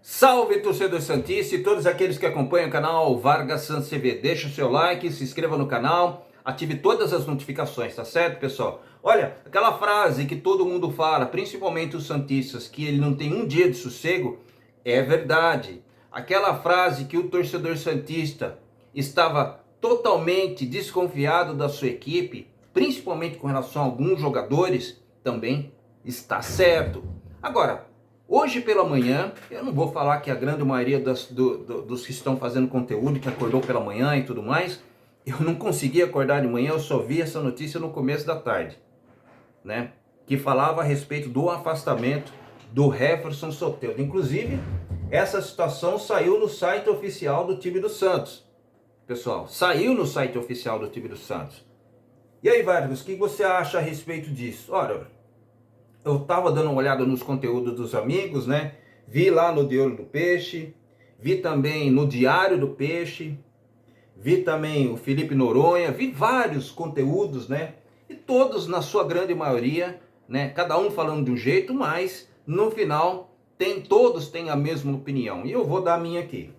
Salve, torcedor santista e todos aqueles que acompanham o canal Vargas Santos TV. Deixa o seu like, se inscreva no canal, ative todas as notificações, tá certo, pessoal? Olha, aquela frase que todo mundo fala, principalmente os santistas, que ele não tem um dia de sossego, é verdade. Aquela frase que o torcedor santista estava totalmente desconfiado da sua equipe, principalmente com relação a alguns jogadores, também está certo. Agora, hoje pela manhã, eu não vou falar que a grande maioria dos que estão fazendo conteúdo, que acordou pela manhã e tudo mais, eu não consegui acordar de manhã, eu só vi essa notícia no começo da tarde, né? Que falava a respeito do afastamento do Jefferson Soteldo. Inclusive, essa situação saiu no site oficial do time do Santos. Pessoal, saiu no site oficial do time do Santos. E aí, Vargas, o que você acha a respeito disso? Olha, eu estava dando uma olhada nos conteúdos dos amigos, né? Vi lá no De Olho do Peixe, vi também no Diário do Peixe, vi também o Felipe Noronha, vi vários conteúdos, né? E todos, na sua grande maioria, né? Cada um falando de um jeito, mas no final todos têm a mesma opinião. E eu vou dar a minha aqui.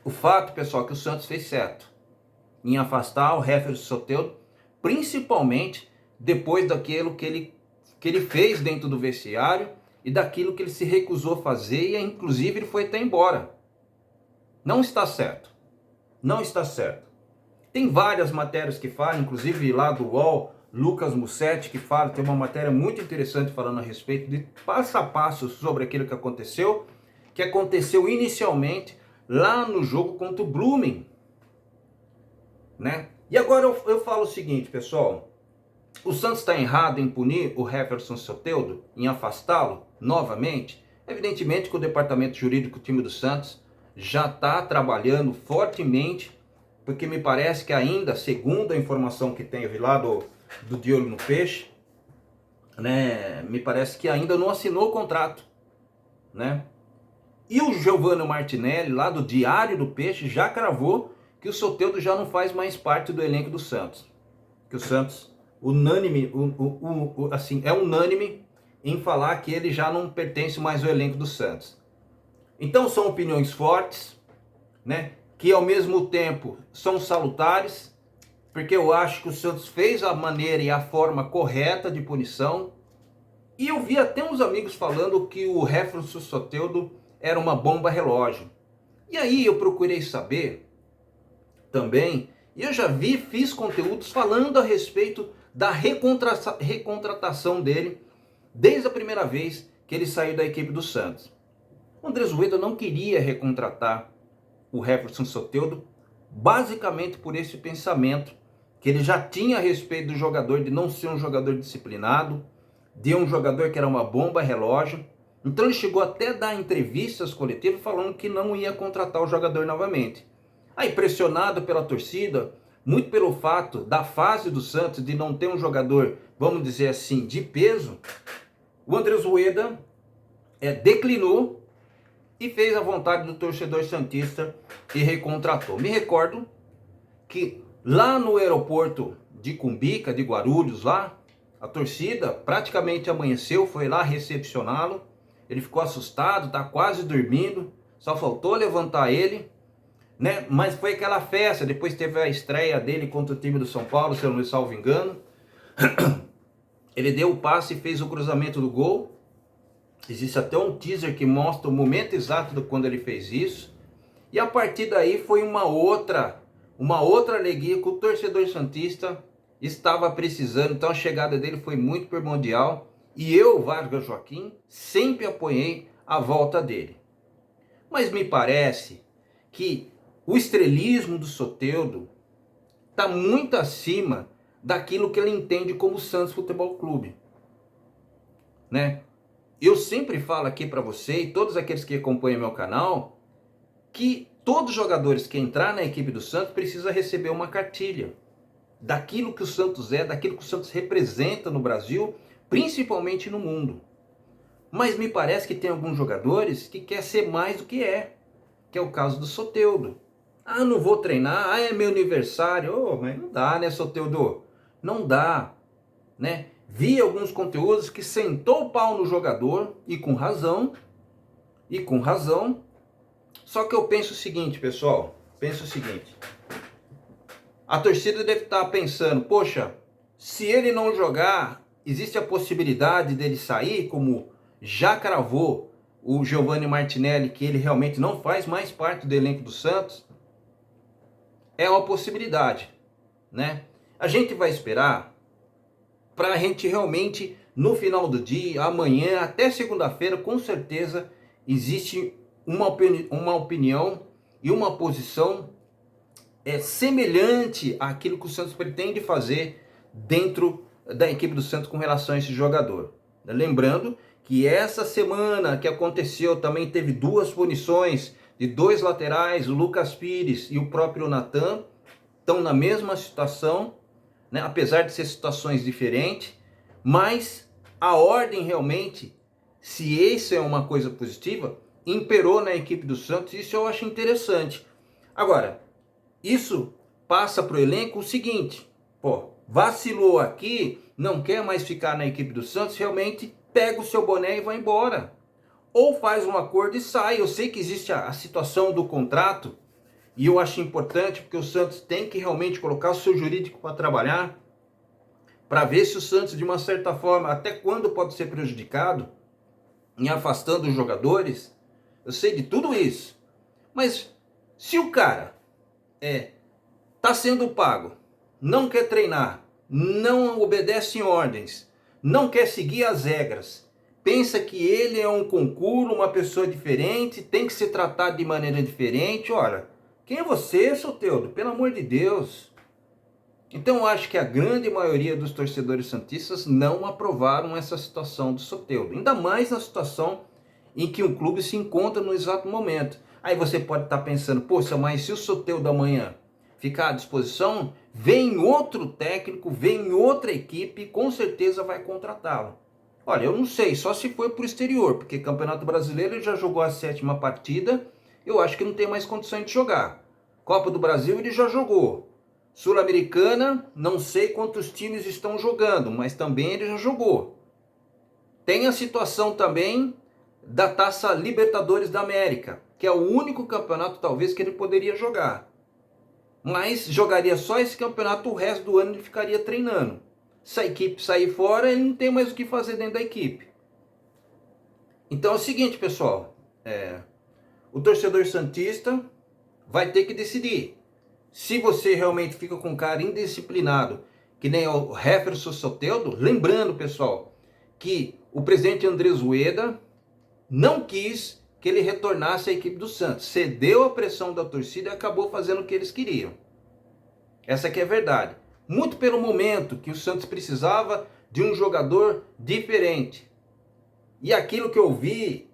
O fato, pessoal, que o Santos fez certo em afastar o Jefferson Soteldo, principalmente depois daquilo que ele fez dentro do vestiário e daquilo que ele se recusou a fazer, e inclusive ele foi até embora. Não está certo. Não está certo. Tem várias matérias que falam, inclusive lá do UOL, Lucas Mussetti, que fala, tem uma matéria muito interessante falando a respeito de passo a passo sobre aquilo que aconteceu inicialmente lá no jogo contra o Blooming, né? E agora eu falo o seguinte, pessoal. O Santos está errado em punir o Jefferson Soteldo, em afastá-lo novamente? Evidentemente que o departamento jurídico do time do Santos já está trabalhando fortemente, porque me parece que ainda, segundo a informação que teve lá do De Olho no Peixe, né, me parece que ainda não assinou o contrato, né? E o Giovanni Martinelli, lá do Diário do Peixe, já cravou que o Soteldo já não faz mais parte do elenco do Santos. Que o Santos é unânime em falar que ele já não pertence mais ao elenco do Santos. Então são opiniões fortes, né? Que ao mesmo tempo são salutares, porque eu acho que o Santos fez a maneira e a forma correta de punição. E eu vi até uns amigos falando que o Jefferson Soteldo era uma bomba relógio. E aí eu procurei saber também, e eu já fiz conteúdos falando a respeito da recontratação dele desde a primeira vez que ele saiu da equipe do Santos. O Andrés Ueda não queria recontratar o Jefferson Soteldo, basicamente por esse pensamento que ele já tinha a respeito do jogador, de não ser um jogador disciplinado, de um jogador que era uma bomba relógio. Então ele chegou até a dar entrevistas coletivas falando que não ia contratar o jogador novamente. Aí, pressionado pela torcida, muito pelo fato da fase do Santos de não ter um jogador, vamos dizer assim, de peso, o Andrés Ueda declinou e fez a vontade do torcedor santista e recontratou. Me recordo que lá no aeroporto de Cumbica, de Guarulhos, lá, a torcida praticamente amanheceu, foi lá recepcioná-lo. Ele ficou assustado, está quase dormindo, só faltou levantar ele, né? Mas foi aquela festa, depois teve a estreia dele contra o time do São Paulo, se eu não me salvo engano. Ele deu o passe e fez o cruzamento do gol. Existe até um teaser que mostra o momento exato de quando ele fez isso. E a partir daí foi uma outra alegria que o torcedor santista estava precisando. Então a chegada dele foi muito primordial. E eu, Vargas Joaquim, sempre apoiei a volta dele. Mas me parece que o estrelismo do Soteldo está muito acima daquilo que ele entende como Santos Futebol Clube, né? Eu sempre falo aqui para você e todos aqueles que acompanham meu canal que todos os jogadores que entrar na equipe do Santos precisam receber uma cartilha daquilo que o Santos é, daquilo que o Santos representa no Brasil, principalmente no mundo. Mas me parece que tem alguns jogadores que querem ser mais do que é o caso do Soteldo. Ah, não vou treinar, ah, é meu aniversário. Oh, mas não dá, né, Soteldo? Não dá, né? Vi alguns conteúdos que sentou o pau no jogador, e com razão, e com razão. Só que eu penso o seguinte, pessoal, penso o seguinte, a torcida deve estar pensando, poxa, se ele não jogar, existe a possibilidade dele sair, como já cravou o Giovanni Martinelli, que ele realmente não faz mais parte do elenco do Santos? É uma possibilidade, né? A gente vai esperar para a gente realmente, no final do dia, amanhã, até segunda-feira, com certeza, existe uma opinião e uma posição semelhante àquilo que o Santos pretende fazer dentro da equipe do Santos com relação a esse jogador. Lembrando que essa semana que aconteceu também teve duas punições de dois laterais, o Lucas Pires e o próprio Natan, estão na mesma situação, né? Apesar de ser situações diferentes, mas a ordem realmente, se isso é uma coisa positiva, imperou na equipe do Santos, isso eu acho interessante. Agora, isso passa para o elenco o seguinte, pô, vacilou aqui, não quer mais ficar na equipe do Santos, realmente pega o seu boné e vai embora. Ou faz um acordo e sai. Eu sei que existe a situação do contrato, e eu acho importante, porque o Santos tem que realmente colocar o seu jurídico para trabalhar, para ver se o Santos, de uma certa forma, até quando pode ser prejudicado, em afastando os jogadores. Eu sei de tudo isso. Mas se o cara está sendo pago, não quer treinar, não obedece ordens, não quer seguir as regras, pensa que ele é um concurso, uma pessoa diferente, tem que ser tratado de maneira diferente, olha, quem é você, Soteldo? Pelo amor de Deus. Então eu acho que a grande maioria dos torcedores santistas não aprovaram essa situação do Soteldo, ainda mais na situação em que o clube se encontra no exato momento. Aí você pode estar pensando, poxa, mas se o Soteldo amanhã ficar à disposição, vem outro técnico, vem outra equipe, com certeza vai contratá-lo. Olha, eu não sei, só se foi para o exterior, porque Campeonato Brasileiro ele já jogou a 7ª partida, eu acho que não tem mais condições de jogar. Copa do Brasil ele já jogou. Sul-Americana, não sei quantos times estão jogando, mas também ele já jogou. Tem a situação também da Taça Libertadores da América, que é o único campeonato talvez que ele poderia jogar. Mas jogaria só esse campeonato, o resto do ano ele ficaria treinando. Se a equipe sair fora, ele não tem mais o que fazer dentro da equipe. Então é o seguinte, pessoal, o torcedor santista vai ter que decidir. Se você realmente fica com um cara indisciplinado, que nem o Jefferson Soteldo, lembrando, pessoal, que o presidente Andrés Ueda não quis que ele retornasse à equipe do Santos. Cedeu à pressão da torcida e acabou fazendo o que eles queriam. Essa aqui é a verdade. Muito pelo momento que o Santos precisava de um jogador diferente. E aquilo que eu vi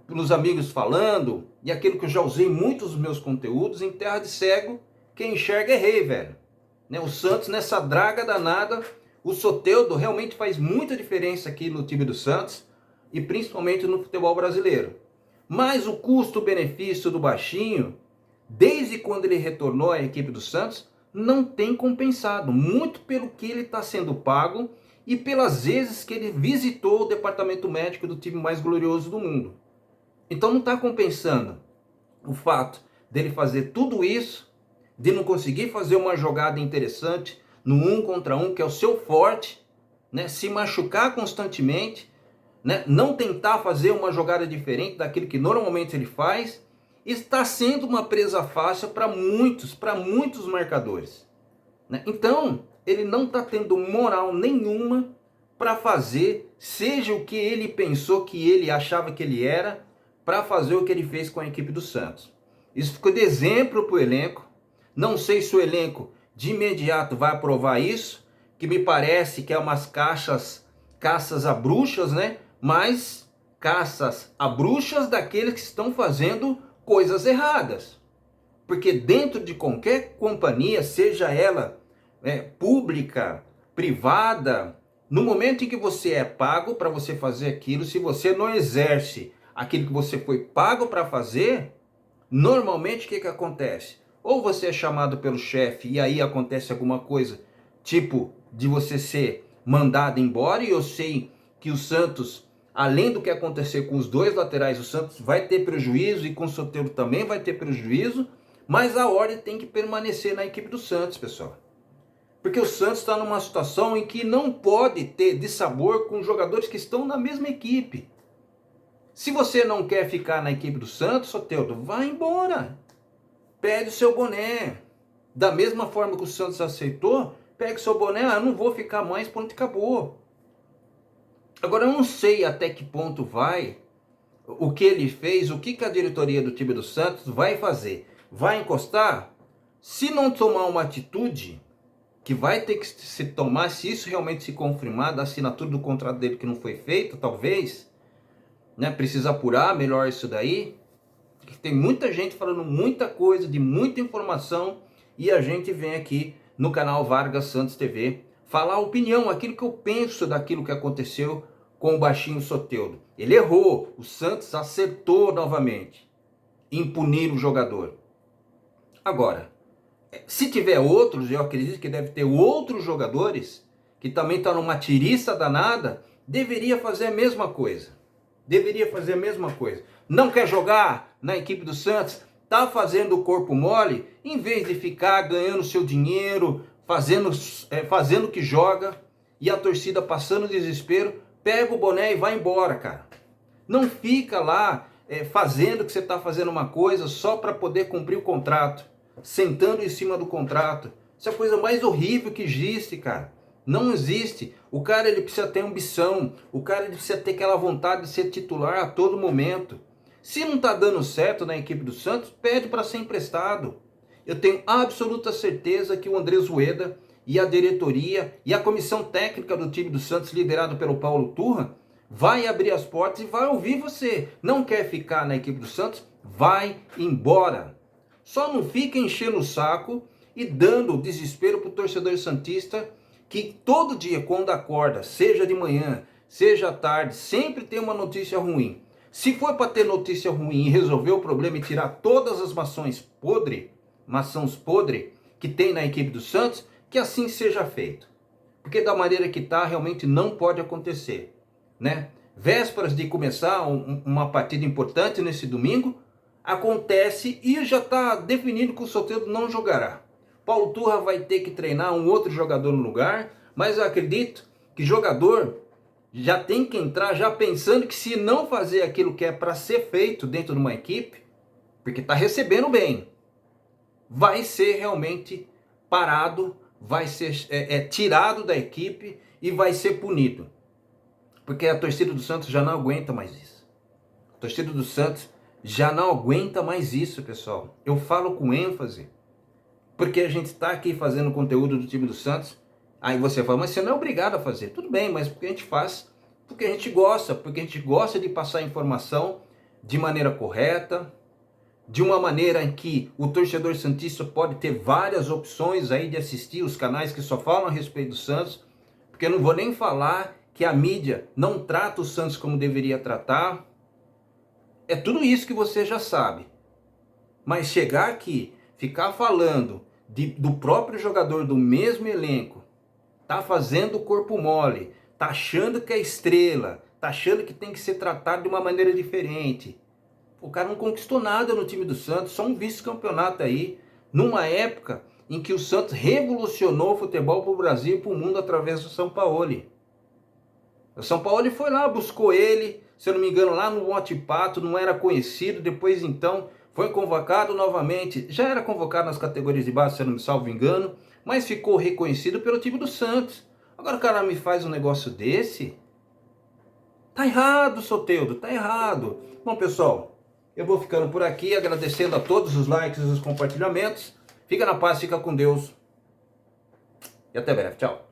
pelos amigos falando, e aquilo que eu já usei em muitos dos meus conteúdos, em terra de cego, quem enxerga é rei, velho. O Santos, nessa draga danada, o Soteldo realmente faz muita diferença aqui no time do Santos, e principalmente no futebol brasileiro. Mas o custo-benefício do baixinho, desde quando ele retornou à equipe do Santos, não tem compensado, muito pelo que ele está sendo pago e pelas vezes que ele visitou o departamento médico do time mais glorioso do mundo. Então não está compensando o fato dele fazer tudo isso, de não conseguir fazer uma jogada interessante no 1 contra 1, que é o seu forte, se machucar constantemente, não tentar fazer uma jogada diferente daquilo que normalmente ele faz, está sendo uma presa fácil para muitos marcadores. Então, ele não está tendo moral nenhuma para fazer, seja o que ele pensou que ele achava que ele era, para fazer o que ele fez com a equipe do Santos. Isso ficou de exemplo para o elenco. Não sei se o elenco de imediato vai aprovar isso, que me parece que é umas caças a bruxas, mas caças a bruxas daqueles que estão fazendo coisas erradas. Porque dentro de qualquer companhia, seja ela pública, privada, no momento em que você é pago para você fazer aquilo, se você não exerce aquilo que você foi pago para fazer, normalmente o que acontece? Ou você é chamado pelo chefe e aí acontece alguma coisa, tipo de você ser mandado embora, e eu sei que o Santos além do que acontecer com os dois laterais, o Santos vai ter prejuízo e com o Soteldo também vai ter prejuízo, mas a ordem tem que permanecer na equipe do Santos, pessoal. Porque o Santos está numa situação em que não pode ter dissabor com jogadores que estão na mesma equipe. Se você não quer ficar na equipe do Santos, Soteldo, vai embora. Pede o seu boné. Da mesma forma que o Santos aceitou, pegue o seu boné, eu não vou ficar mais, ponto, acabou. Agora eu não sei até que ponto vai, o que ele fez, o que a diretoria do time do Santos vai fazer. Vai encostar? Se não tomar uma atitude, que vai ter que se tomar, se isso realmente se confirmar, da assinatura do contrato dele que não foi feita, talvez, né, precisa apurar melhor isso daí, porque tem muita gente falando muita coisa, de muita informação, e a gente vem aqui no canal Vargas Santos TV falar a opinião, aquilo que eu penso daquilo que aconteceu com o baixinho Soteldo. Ele errou, o Santos acertou novamente em punir o jogador. Agora, se tiver outros, eu acredito que deve ter outros jogadores que também estão numa tiriça danada, deveria fazer a mesma coisa. Deveria fazer a mesma coisa. Não quer jogar na equipe do Santos? Tá fazendo o corpo mole? Em vez de ficar ganhando seu dinheiro, fazendo o que joga, e a torcida passando desespero, pega o boné e vai embora, cara. Não fica lá fazendo que você está fazendo uma coisa só para poder cumprir o contrato, sentando em cima do contrato. Isso é a coisa mais horrível que existe, cara. Não existe. O cara, ele precisa ter ambição, o cara, ele precisa ter aquela vontade de ser titular a todo momento. Se não está dando certo na equipe do Santos, pede para ser emprestado. Eu tenho absoluta certeza que o Andrés Rueda e a diretoria e a comissão técnica do time do Santos, liderado pelo Paulo Turra, vai abrir as portas e vai ouvir você. Não quer ficar na equipe do Santos? Vai embora. Só não fica enchendo o saco e dando desespero para o torcedor santista, que todo dia, quando acorda, seja de manhã, seja à tarde, sempre tem uma notícia ruim. Se for para ter notícia ruim e resolver o problema e tirar todas as maçãs podres que tem na equipe do Santos, que assim seja feito. Porque da maneira que está, realmente não pode acontecer, né? Vésperas de começar uma partida importante nesse domingo, acontece e já está definido que o Soteldo não jogará. Paulo Turra vai ter que treinar um outro jogador no lugar, mas eu acredito que jogador já tem que entrar já pensando que se não fazer aquilo que é para ser feito dentro de uma equipe, porque está recebendo bem, vai ser realmente parado, vai ser tirado da equipe e vai ser punido. Porque a torcida do Santos já não aguenta mais isso. A torcida do Santos já não aguenta mais isso, pessoal. Eu falo com ênfase, porque a gente está aqui fazendo conteúdo do time do Santos. Aí você fala, mas você não é obrigado a fazer. Tudo bem, mas porque a gente faz, porque a gente gosta de passar informação de maneira correta, de uma maneira em que o torcedor santista pode ter várias opções aí de assistir os canais que só falam a respeito do Santos, porque eu não vou nem falar que a mídia não trata o Santos como deveria tratar. É tudo isso que você já sabe. Mas chegar aqui, ficar falando do próprio jogador do mesmo elenco, tá fazendo o corpo mole, tá achando que é estrela, tá achando que tem que ser tratado de uma maneira diferente. O cara não conquistou nada no time do Santos, só um vice-campeonato aí, numa época em que o Santos revolucionou o futebol para o Brasil e para o mundo através do Sampaoli. O Sampaoli foi lá, buscou ele, se eu não me engano, lá no Monte Pato, não era conhecido, depois então foi convocado novamente, já era convocado nas categorias de base, se eu não me salvo engano, mas ficou reconhecido pelo time do Santos. Agora o cara me faz um negócio desse? Tá errado, Soteldo, tá errado. Bom, pessoal, eu vou ficando por aqui, agradecendo a todos os likes e os compartilhamentos. Fica na paz, fica com Deus. E até breve. Tchau.